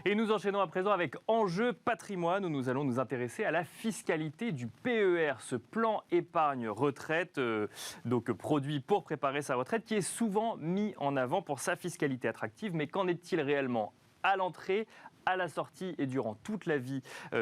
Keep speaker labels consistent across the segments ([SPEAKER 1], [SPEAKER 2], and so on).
[SPEAKER 1] Et nous enchaînons à présent avec Enjeu patrimoine où nous allons nous intéresser à la fiscalité du PER, ce plan épargne retraite, donc produit pour préparer sa retraite, qui est souvent mis en avant pour sa fiscalité attractive. Mais qu'en est-il réellement à l'entrée, à la sortie et durant toute la vie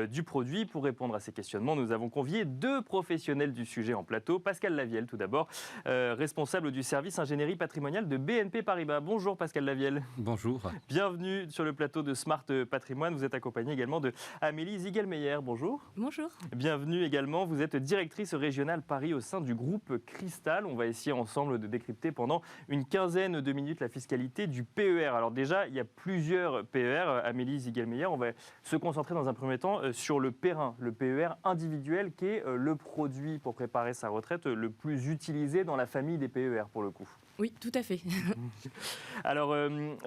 [SPEAKER 1] du produit? Pour répondre à ces questionnements, nous avons convié deux professionnels du sujet en plateau. Pascal Lavielle, tout d'abord, responsable du service ingénierie patrimoniale de BNP Paribas. Bonjour Pascal Lavielle.
[SPEAKER 2] Bonjour.
[SPEAKER 1] Bienvenue sur le plateau de Smart Patrimoine. Vous êtes accompagné également de Amélie Ziegelmeyer. Bonjour.
[SPEAKER 3] Bonjour.
[SPEAKER 1] Bienvenue également. Vous êtes directrice régionale Paris au sein du groupe Cristal. On va essayer ensemble de décrypter pendant une quinzaine de minutes la fiscalité du PER. Alors déjà, il y a plusieurs PER. Amélie Ziegelmeyer, on va se concentrer dans un premier temps sur le PER, le PER individuel, qui est le produit pour préparer sa retraite le plus utilisé dans la famille des PER pour le coup.
[SPEAKER 3] Oui, tout à fait.
[SPEAKER 1] Alors,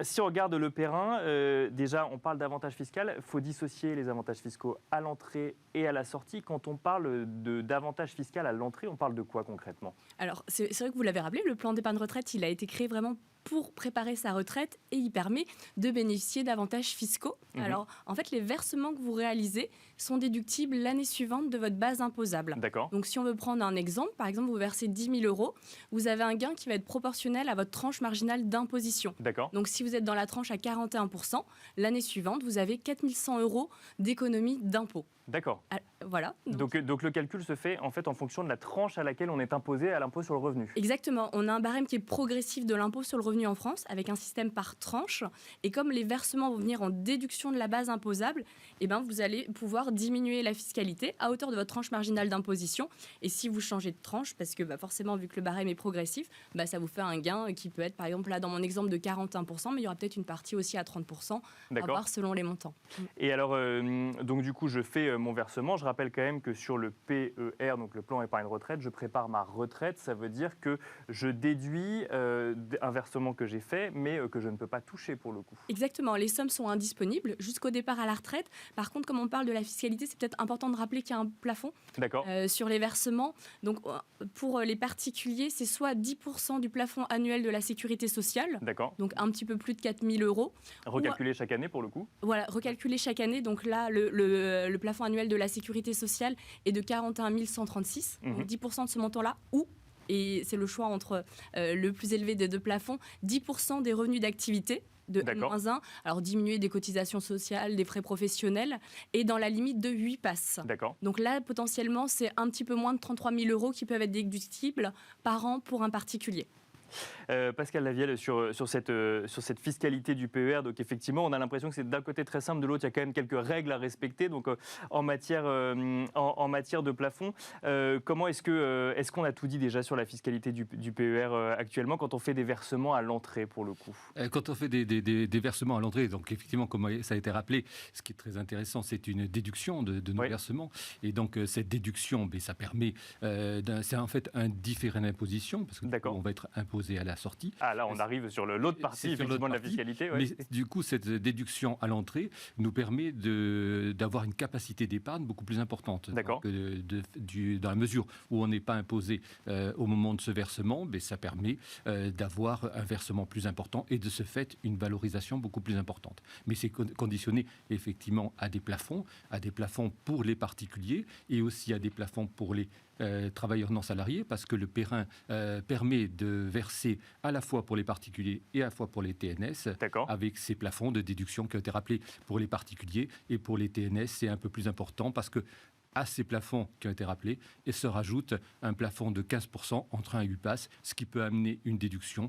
[SPEAKER 1] si on regarde le PER, déjà, on parle d'avantages fiscaux. Il faut dissocier les avantages fiscaux à l'entrée et à la sortie. Quand on parle d'avantages fiscaux à l'entrée, on parle de quoi concrètement?
[SPEAKER 3] Alors, c'est vrai que vous l'avez rappelé, le plan d'épargne retraite, il a été créé vraiment pour préparer sa retraite et il permet de bénéficier d'avantages fiscaux. Alors, en fait, les versements que vous réalisez sont déductibles l'année suivante de votre base imposable.
[SPEAKER 1] D'accord.
[SPEAKER 3] Donc, si on veut prendre un exemple, par exemple, vous versez 10 000 €, vous avez un gain qui va être proportionnel à votre tranche marginale d'imposition.
[SPEAKER 1] D'accord.
[SPEAKER 3] Donc, si vous êtes dans la tranche à 41%, l'année suivante, vous avez 4 100 € d'économie d'impôt.
[SPEAKER 1] D'accord.
[SPEAKER 3] Voilà.
[SPEAKER 1] Donc le calcul se fait en fait en fonction de la tranche à laquelle on est imposé à l'impôt sur le revenu.
[SPEAKER 3] Exactement. On a un barème qui est progressif de l'impôt sur le revenu en France avec un système par tranche. Et comme les versements vont venir en déduction de la base imposable, eh ben, vous allez pouvoir diminuer la fiscalité à hauteur de votre tranche marginale d'imposition. Et si vous changez de tranche, parce que forcément, vu que le barème est progressif, ça vous fait un gain qui peut être, par exemple, là, dans mon exemple de 41%, mais il y aura peut-être une partie aussi à 30%, à voir selon les montants.
[SPEAKER 1] Et alors, donc du coup, je fais mon versement. Je rappelle quand même que sur le PER, donc le plan épargne retraite, je prépare ma retraite. Ça veut dire que je déduis un versement que j'ai fait, mais que je ne peux pas toucher pour le coup.
[SPEAKER 3] Exactement. Les sommes sont indisponibles jusqu'au départ à la retraite. Par contre, comme on parle de la fiscalité, c'est peut-être important de rappeler qu'il y a un plafond sur les versements. Donc, pour les particuliers, c'est soit 10% du plafond annuel de la sécurité sociale.
[SPEAKER 1] D'accord.
[SPEAKER 3] Donc, un petit peu plus de 4 000 €.
[SPEAKER 1] Recalculé chaque année pour le coup.
[SPEAKER 3] Voilà, recalculé chaque année. Donc là, le plafond annuel de la sécurité sociale est de 41 136. Donc 10% de ce montant-là, et c'est le choix entre le plus élevé des deux plafonds, 10% des revenus d'activité de N-1, alors diminuer des cotisations sociales, des frais professionnels, et dans la limite de 8 passes.
[SPEAKER 1] D'accord.
[SPEAKER 3] Donc là, potentiellement, c'est un petit peu moins de 33 000 € qui peuvent être déductibles par an pour un particulier.
[SPEAKER 1] Pascal Lavielle, sur cette fiscalité du PER, donc effectivement, on a l'impression que c'est d'un côté très simple, de l'autre, il y a quand même quelques règles à respecter. Donc, en matière de plafond, comment est-ce qu'on a tout dit déjà sur la fiscalité du PER actuellement quand on fait des versements à l'entrée pour le coup?
[SPEAKER 2] Quand on fait des versements à l'entrée, donc effectivement, comme ça a été rappelé, ce qui est très intéressant, c'est une déduction de nos versements. Et donc, cette déduction, ça permet, c'est en fait un différé d'imposition, parce que on va être imposé à la sortie.
[SPEAKER 1] Ah là, on arrive sur l'autre partie effectivement de la fiscalité. Ouais.
[SPEAKER 2] Mais du coup, cette déduction à l'entrée nous permet d'avoir une capacité d'épargne beaucoup plus importante.
[SPEAKER 1] D'accord.
[SPEAKER 2] Dans la mesure où on n'est pas imposé au moment de ce versement, ça permet d'avoir un versement plus important et de ce fait une valorisation beaucoup plus importante. Mais c'est conditionné effectivement à des plafonds pour les particuliers et aussi à des plafonds pour les travailleurs non salariés, parce que le PER permet de verser à la fois pour les particuliers et à la fois pour les TNS, avec ces plafonds de déduction qui ont été rappelés pour les particuliers, et pour les TNS, c'est un peu plus important parce que à ces plafonds qui ont été rappelés, et se rajoute un plafond de 15% entre 1 et 8 passes, ce qui peut amener une déduction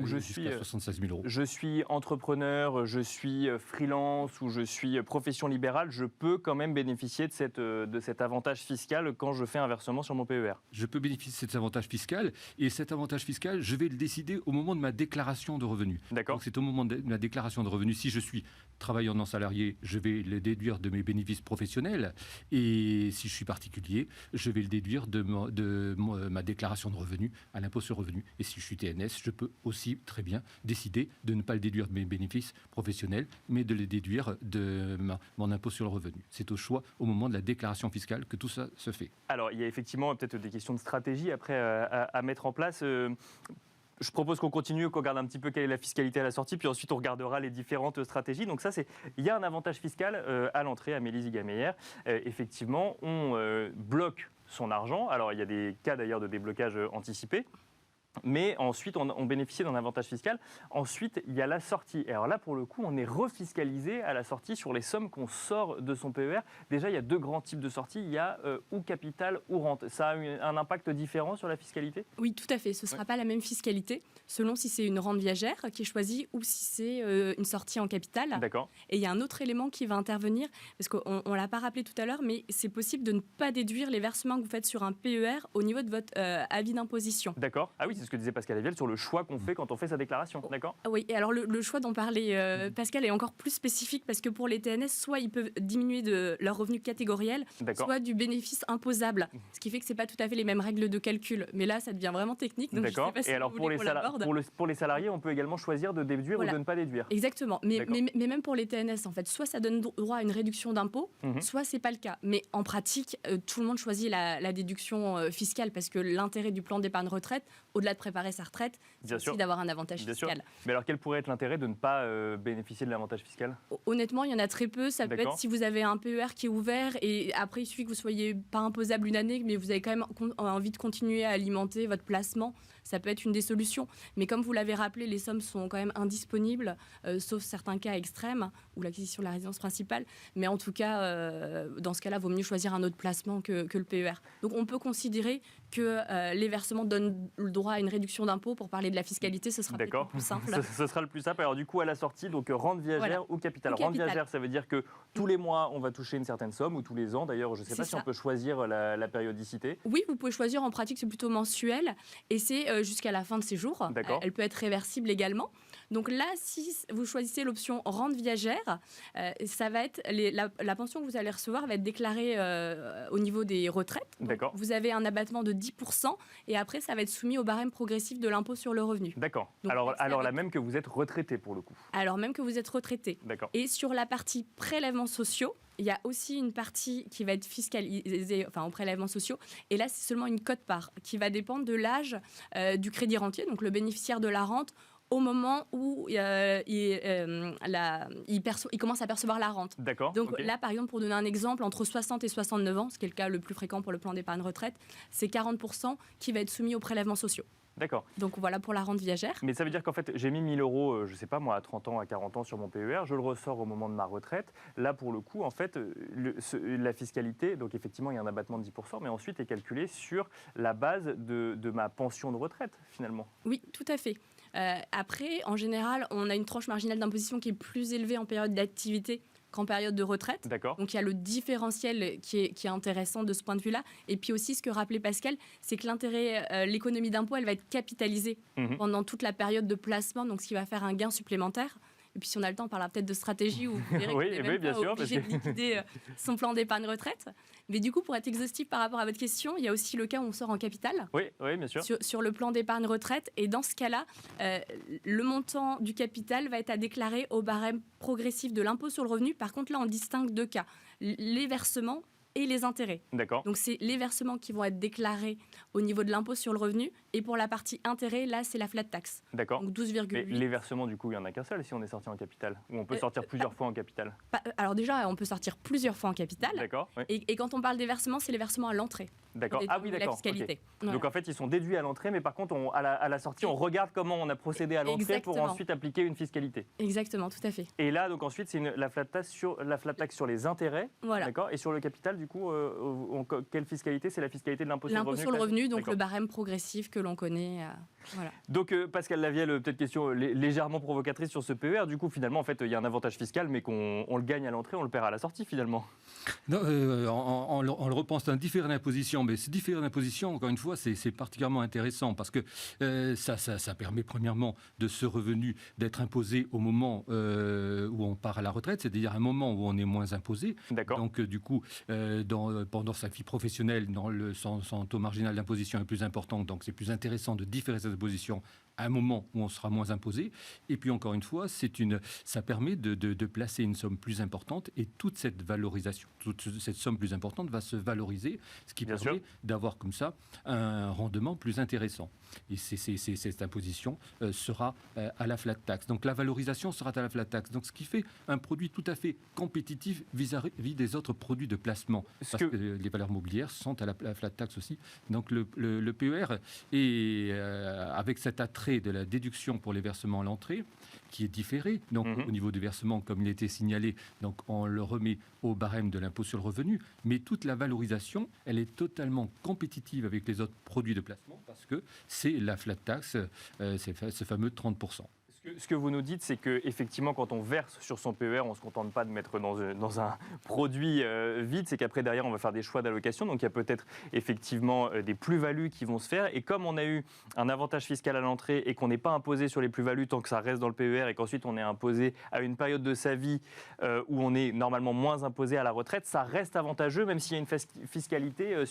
[SPEAKER 2] jusqu'à 76 000 €.
[SPEAKER 1] Je suis entrepreneur, je suis freelance ou je suis profession libérale, je peux quand même bénéficier de cet avantage fiscal quand je fais un versement sur mon PER.
[SPEAKER 2] Je peux bénéficier de cet avantage fiscal, et cet avantage fiscal, je vais le décider au moment de ma déclaration de revenus.
[SPEAKER 1] D'accord.
[SPEAKER 2] Donc c'est au moment de ma déclaration de revenus. Si je suis travailleur non salarié, je vais le déduire de mes bénéfices professionnels, et si je suis particulier, je vais le déduire de ma déclaration de revenus à l'impôt sur le revenu. Et si je suis TNS, je peux aussi très bien décider de ne pas le déduire de mes bénéfices professionnels, mais de les déduire de mon impôt sur le revenu. C'est au choix, au moment de la déclaration fiscale, que tout ça se fait.
[SPEAKER 1] Alors, il y a effectivement peut-être des questions de stratégie après à mettre en place. Je propose qu'on continue, qu'on regarde un petit peu quelle est la fiscalité à la sortie, puis ensuite on regardera les différentes stratégies. Donc ça, il y a un avantage fiscal à l'entrée, Amélie Zigameyer. Effectivement, on bloque son argent. Alors il y a des cas d'ailleurs de déblocage anticipé. Mais ensuite, on bénéficie d'un avantage fiscal. Ensuite, il y a la sortie. Et alors là, pour le coup, on est refiscalisé à la sortie sur les sommes qu'on sort de son PER. Déjà, il y a 2 grands types de sorties. Il y a ou capital ou rente. Ça a un impact différent sur la fiscalité ?
[SPEAKER 3] Oui, tout à fait. Ce ne sera pas la même fiscalité selon si c'est une rente viagère qui est choisie ou si c'est une sortie en capital.
[SPEAKER 1] D'accord.
[SPEAKER 3] Et il y a un autre élément qui va intervenir, parce qu'on ne l'a pas rappelé tout à l'heure, mais c'est possible de ne pas déduire les versements que vous faites sur un PER au niveau de votre avis d'imposition.
[SPEAKER 1] D'accord. Ah oui, c'est ce que disait Pascal Eviel sur le choix qu'on fait quand on fait sa déclaration. D'accord.
[SPEAKER 3] Oui, et alors le choix dont parlait Pascal est encore plus spécifique parce que pour les TNS, soit ils peuvent diminuer de leur revenu catégoriel, soit du bénéfice imposable, ce qui fait que ce n'est pas tout à fait les mêmes règles de calcul. Mais là, ça devient vraiment technique. Donc
[SPEAKER 1] d'accord.
[SPEAKER 3] Je sais pas si
[SPEAKER 1] et alors pour les salariés, on peut également choisir de déduire ou de ne pas déduire.
[SPEAKER 3] Exactement. Mais même pour les TNS, en fait, soit ça donne droit à une réduction d'impôt, soit c'est pas le cas. Mais en pratique, tout le monde choisit la déduction fiscale parce que l'intérêt du plan d'épargne retraite, au-delà de préparer sa retraite, c'est aussi d'avoir un avantage fiscal.
[SPEAKER 1] Sûr. Mais alors quel pourrait être l'intérêt de ne pas bénéficier de l'avantage fiscal ?
[SPEAKER 3] Honnêtement, il y en a très peu. Ça peut être si vous avez un PER qui est ouvert et après il suffit que vous soyez pas imposable une année, mais vous avez quand même envie de continuer à alimenter votre placement. Ça peut être une des solutions. Mais comme vous l'avez rappelé, les sommes sont quand même indisponibles, sauf certains cas extrêmes, ou l'acquisition de la résidence principale. Mais en tout cas, dans ce cas-là, il vaut mieux choisir un autre placement que le PER. Donc on peut considérer que les versements donnent le droit à une réduction d'impôt. Pour parler de la fiscalité, ce sera peut-être le plus simple.
[SPEAKER 1] Ce sera le plus simple. Alors du coup, à la sortie, donc rente viagère ou capital. Rente viagère, ça veut dire que tous les mois, on va toucher une certaine somme, ou tous les ans. D'ailleurs, je ne sais pas si on peut choisir la périodicité.
[SPEAKER 3] Oui, vous pouvez choisir. En pratique, c'est plutôt mensuel. Et c'est jusqu'à la fin de séjour. Elle peut être réversible également. Donc là, si vous choisissez l'option rente viagère, ça va être la pension que vous allez recevoir va être déclarée au niveau des retraites.
[SPEAKER 1] D'accord.
[SPEAKER 3] Vous avez un abattement de 10% et après, ça va être soumis au barème progressif de l'impôt sur le revenu.
[SPEAKER 1] D'accord. Alors là même que vous êtes retraité pour le coup.
[SPEAKER 3] Alors même que vous êtes retraité.
[SPEAKER 1] D'accord.
[SPEAKER 3] Et sur la partie prélèvements sociaux, il y a aussi une partie qui va être fiscalisée aux prélèvements sociaux. Et là, c'est seulement une quote-part qui va dépendre de l'âge du crédit rentier, donc le bénéficiaire de la rente, au moment où il commence à percevoir la rente.
[SPEAKER 1] D'accord.
[SPEAKER 3] Donc là, par exemple, pour donner un exemple, entre 60 et 69 ans, ce qui est le cas le plus fréquent pour le plan d'épargne retraite, c'est 40% qui va être soumis aux prélèvements sociaux.
[SPEAKER 1] D'accord.
[SPEAKER 3] Donc voilà pour la rente viagère.
[SPEAKER 1] Mais ça veut dire qu'en fait, j'ai mis 1 000 €, je ne sais pas moi, à 30 ans, à 40 ans sur mon PER, je le ressors au moment de ma retraite. Là, pour le coup, en fait, la fiscalité, donc effectivement, il y a un abattement de 10%, mais ensuite est calculé sur la base de ma pension de retraite, finalement.
[SPEAKER 3] Oui, tout à fait. Après, en général, on a une tranche marginale d'imposition qui est plus élevée en période d'activité qu'en période de retraite.
[SPEAKER 1] D'accord.
[SPEAKER 3] Donc il y a le différentiel qui est intéressant de ce point de vue-là. Et puis aussi, ce que rappelait Pascal, c'est que l'économie d'impôt, elle va être capitalisée pendant toute la période de placement, donc ce qui va faire un gain supplémentaire. Et puis si on a le temps, on parlera peut-être de stratégie où vous verrez qu'on est même pas obligé de liquider son plan d'épargne retraite. Mais du coup, pour être exhaustif par rapport à votre question, il y a aussi le cas où on sort en capital.
[SPEAKER 1] Oui, bien sûr.
[SPEAKER 3] Sur le plan d'épargne retraite. Et dans ce cas-là, le montant du capital va être à déclarer au barème progressif de l'impôt sur le revenu. Par contre, là, on distingue 2 cas. Les versements et les intérêts.
[SPEAKER 1] D'accord.
[SPEAKER 3] Donc, c'est les versements qui vont être déclarés au niveau de l'impôt sur le revenu. Et pour la partie intérêt, là, c'est la flat tax.
[SPEAKER 1] D'accord.
[SPEAKER 3] Donc, 12,8.
[SPEAKER 1] Mais les versements, du coup, il n'y en a qu'un seul si on est sorti en capital. Ou on peut sortir plusieurs fois en capital.
[SPEAKER 3] Alors déjà, on peut sortir plusieurs fois en capital.
[SPEAKER 1] D'accord. Oui.
[SPEAKER 3] Et quand on parle des versements, c'est les versements à l'entrée.
[SPEAKER 1] D'accord. Ah oui, d'accord.
[SPEAKER 3] La fiscalité.
[SPEAKER 1] Okay.
[SPEAKER 3] Voilà.
[SPEAKER 1] Donc en fait, ils sont déduits à l'entrée, mais par contre, à la sortie, on regarde comment on a procédé à l'entrée pour ensuite appliquer une fiscalité.
[SPEAKER 3] Exactement, tout à fait.
[SPEAKER 1] Et là, donc ensuite, c'est la flat tax sur les intérêts.
[SPEAKER 3] Voilà.
[SPEAKER 1] D'accord. Et sur le capital, du coup, quelle fiscalité ? C'est la fiscalité de l'impôt sur le revenu.
[SPEAKER 3] L'impôt sur le revenu, donc le barème progressif que l'on connaît. Voilà.
[SPEAKER 1] Donc Pascal Lavielle, peut-être question légèrement provocatrice sur ce PER. Du coup, finalement, en fait, il y a un avantage fiscal, mais qu'on le gagne à l'entrée, on le perd à la sortie, finalement.
[SPEAKER 2] Non, on le repense à un différé d'imposition, mais ce différé d'imposition, encore une fois, c'est particulièrement intéressant parce que ça permet premièrement de ce revenu d'être imposé au moment où on part à la retraite, c'est-à-dire un moment où on est moins imposé.
[SPEAKER 1] D'accord.
[SPEAKER 2] Donc du coup, pendant sa vie professionnelle, son taux marginal d'imposition est plus important, donc c'est plus intéressant de différer cette imposition à un moment où on sera moins imposé. Et puis encore une fois, ça permet de placer une somme plus importante et toute cette valorisation, toute cette somme plus importante va se valoriser, ce qui permet d'avoir comme ça un rendement plus intéressant. Et cette imposition sera à la flat tax. Donc la valorisation sera à la flat tax. Donc ce qui fait un produit tout à fait compétitif vis-à-vis des autres produits de placement. Parce que les valeurs mobilières sont à la flat tax aussi. Donc le PER est avec cet attrait de la déduction pour les versements à l'entrée, qui est différé. Donc au niveau du versement, comme il a été signalé, donc on le remet au barème de l'impôt sur le revenu. Mais toute la valorisation, elle est totalement compétitive avec les autres produits de placement parce que c'est la flat tax, c'est ce fameux 30%.
[SPEAKER 1] Ce que vous nous dites, c'est qu'effectivement, quand on verse sur son PER, on ne se contente pas de mettre dans un produit vide, c'est qu'après, derrière, on va faire des choix d'allocation. Donc, il y a peut-être effectivement des plus-values qui vont se faire. Et comme on a eu un avantage fiscal à l'entrée et qu'on n'est pas imposé sur les plus-values tant que ça reste dans le PER et qu'ensuite on est imposé à une période de sa vie où on est normalement moins imposé à la retraite, ça reste avantageux, même s'il y a une fiscalité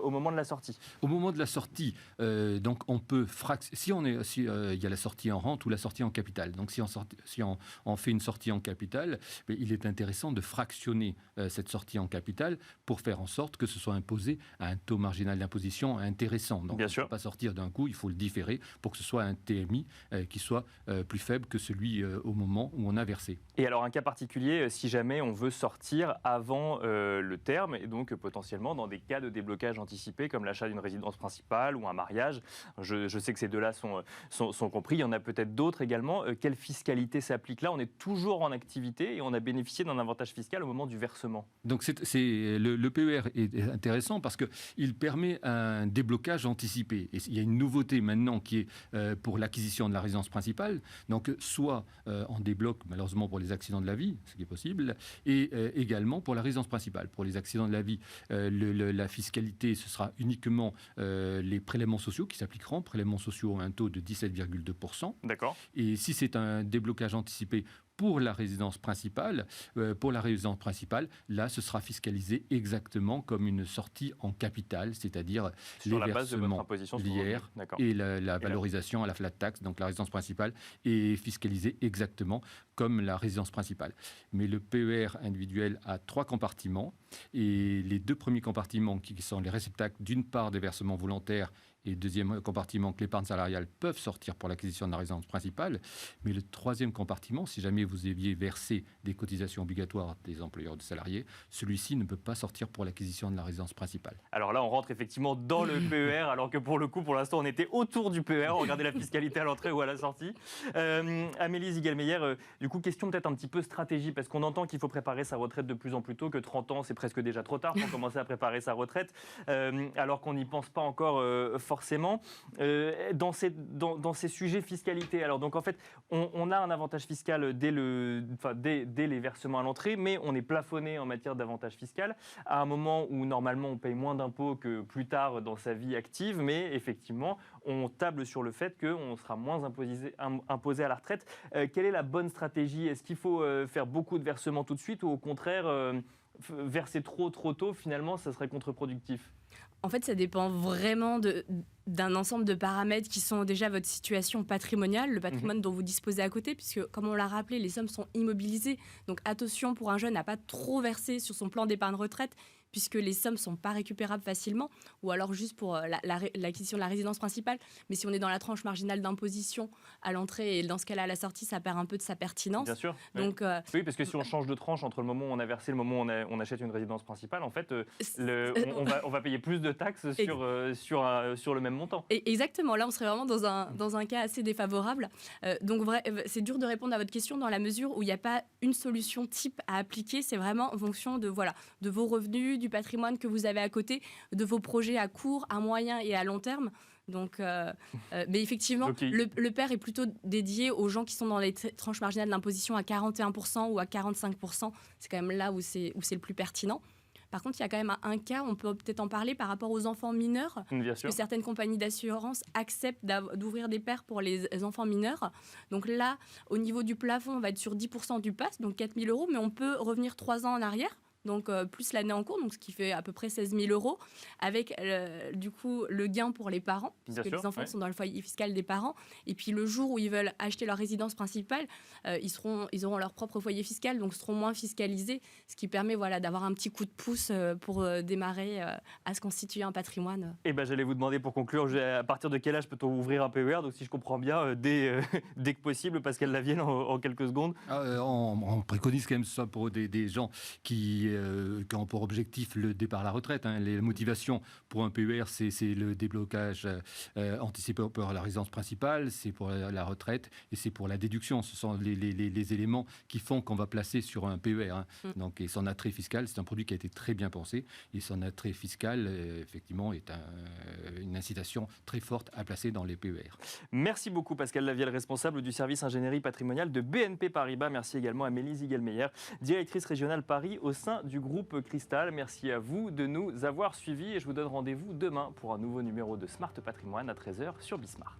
[SPEAKER 1] au moment de la sortie.
[SPEAKER 2] Au moment de la sortie, donc on peut si il y a la sortie en rente ou la sortie en capital. Donc si on fait une sortie en capital, il est intéressant de fractionner cette sortie en capital pour faire en sorte que ce soit imposé à un taux marginal d'imposition intéressant. Donc
[SPEAKER 1] Bien
[SPEAKER 2] on
[SPEAKER 1] sûr.
[SPEAKER 2] ne peut pas sortir d'un coup, il faut le différer pour que ce soit un TMI qui soit plus faible que celui au moment où on a versé.
[SPEAKER 1] Et alors un cas particulier, si jamais on veut sortir avant le terme, et donc potentiellement dans des cas de déblocage anticipé comme l'achat d'une résidence principale ou un mariage, je sais que ces deux-là sont compris, il y en a peut-être d'autres également. Quelle fiscalité s'applique là? On est toujours en activité et on a bénéficié d'un avantage fiscal au moment du versement.
[SPEAKER 2] Donc le PER est intéressant parce qu'il permet un déblocage anticipé. Et il y a une nouveauté maintenant qui est pour l'acquisition de la résidence principale. Donc soit on débloque malheureusement pour les accidents de la vie, ce qui est possible, et également pour la résidence principale. Pour les accidents de la vie, la fiscalité, ce sera uniquement les prélèvements sociaux qui s'appliqueront. Prélèvements sociaux à un taux de 17,2%.
[SPEAKER 1] D'accord.
[SPEAKER 2] Et si c'est un déblocage anticipé pour la résidence principale, là, ce sera fiscalisé exactement comme une sortie en capital, c'est-à-dire
[SPEAKER 1] sur
[SPEAKER 2] les
[SPEAKER 1] la base de votre
[SPEAKER 2] versements
[SPEAKER 1] imposition sur
[SPEAKER 2] l'IR et la valorisation à la flat tax, donc la résidence principale, est fiscalisée exactement comme la résidence principale. Mais le PER individuel a 3 compartiments et les 2 premiers compartiments qui sont les réceptacles d'une part des versements volontaires et deuxième compartiment que l'épargne salariale peuvent sortir pour l'acquisition de la résidence principale. Mais le troisième compartiment, si jamais vous aviez versé des cotisations obligatoires des employeurs de salariés, celui-ci ne peut pas sortir pour l'acquisition de la résidence principale.
[SPEAKER 1] Alors là, on rentre effectivement dans le PER, alors que pour le coup, pour l'instant, on était autour du PER. On regardait la fiscalité à l'entrée ou à la sortie. Amélie Zigelmeyer, du coup, question peut-être un petit peu stratégie, parce qu'on entend qu'il faut préparer sa retraite de plus en plus tôt, que 30 ans, c'est presque déjà trop tard pour commencer à préparer sa retraite, alors qu'on n'y pense pas encore forcément. Dans ces sujets fiscalité, alors donc en fait, on a un avantage fiscal dès les versements à l'entrée, mais on est plafonné en matière d'avantage fiscal à un moment où normalement on paye moins d'impôts que plus tard dans sa vie active, mais effectivement on table sur le fait qu'on sera moins imposé à la retraite. Quelle est la bonne stratégie? Est-ce qu'il faut faire beaucoup de versements tout de suite ou au contraire verser trop tôt, finalement ça serait contre-productif?
[SPEAKER 3] En fait, ça dépend vraiment d'un ensemble de paramètres qui sont déjà votre situation patrimoniale, le patrimoine dont vous disposez à côté, puisque, comme on l'a rappelé, les sommes sont immobilisées. Donc, attention pour un jeune à pas trop verser sur son plan d'épargne retraite, puisque les sommes ne sont pas récupérables facilement, ou alors juste pour l'acquisition de la résidence principale. Mais si on est dans la tranche marginale d'imposition à l'entrée et dans ce cas-là à la sortie, ça perd un peu de sa pertinence.
[SPEAKER 1] Bien sûr.
[SPEAKER 3] Donc,
[SPEAKER 1] oui, parce que si on change de tranche entre le moment où on a versé et le moment où on achète une résidence principale, en fait, on va payer plus de taxes sur le même montant.
[SPEAKER 3] Et exactement, là on serait vraiment dans un cas assez défavorable. Donc c'est dur de répondre à votre question dans la mesure où il n'y a pas une solution type à appliquer, c'est vraiment en fonction de vos revenus, du patrimoine que vous avez à côté, de vos projets à court, à moyen et à long terme. Donc, mais effectivement, le PER est plutôt dédié aux gens qui sont dans les tranches marginales d'imposition à 41% ou à 45%. C'est quand même là où c'est le plus pertinent. Par contre, il y a quand même un cas, on peut peut-être en parler par rapport aux enfants mineurs, que certaines compagnies d'assurance acceptent d'ouvrir des PER pour les enfants mineurs. Donc là, au niveau du plafond, on va être sur 10% du PAS, donc 4 000 €, mais on peut revenir 3 ans en arrière. donc plus l'année en cours, donc ce qui fait à peu près 16 000 euros, avec du coup le gain pour les parents, puisque les enfants sont dans le foyer fiscal des parents. Et puis le jour où ils veulent acheter leur résidence principale, ils auront leur propre foyer fiscal, donc seront moins fiscalisés, ce qui permet d'avoir un petit coup de pouce pour démarrer à se constituer un patrimoine.
[SPEAKER 1] Et j'allais vous demander pour conclure, à partir de quel âge peut-on ouvrir un PER? Donc si je comprends bien, dès que possible, Pascal Lavielle, en quelques secondes.
[SPEAKER 2] On préconise quand même ça pour des gens qui ont pour objectif le départ à la retraite. Les motivations pour un PER, c'est le déblocage anticipé pour la résidence principale, c'est pour la retraite et c'est pour la déduction. Ce sont les éléments qui font qu'on va placer sur un PER. Donc, et son attrait fiscal, c'est un produit qui a été très bien pensé. Et son attrait fiscal, effectivement, est une incitation très forte à placer dans les PER.
[SPEAKER 1] Merci beaucoup Pascal Lavielle, responsable du service ingénierie patrimoniale de BNP Paribas. Merci également à Amélie Ziegelmeyer, directrice régionale Paris au sein du groupe Cristal. Merci à vous de nous avoir suivis et je vous donne rendez-vous demain pour un nouveau numéro de Smart Patrimoine à 13h sur Bismart.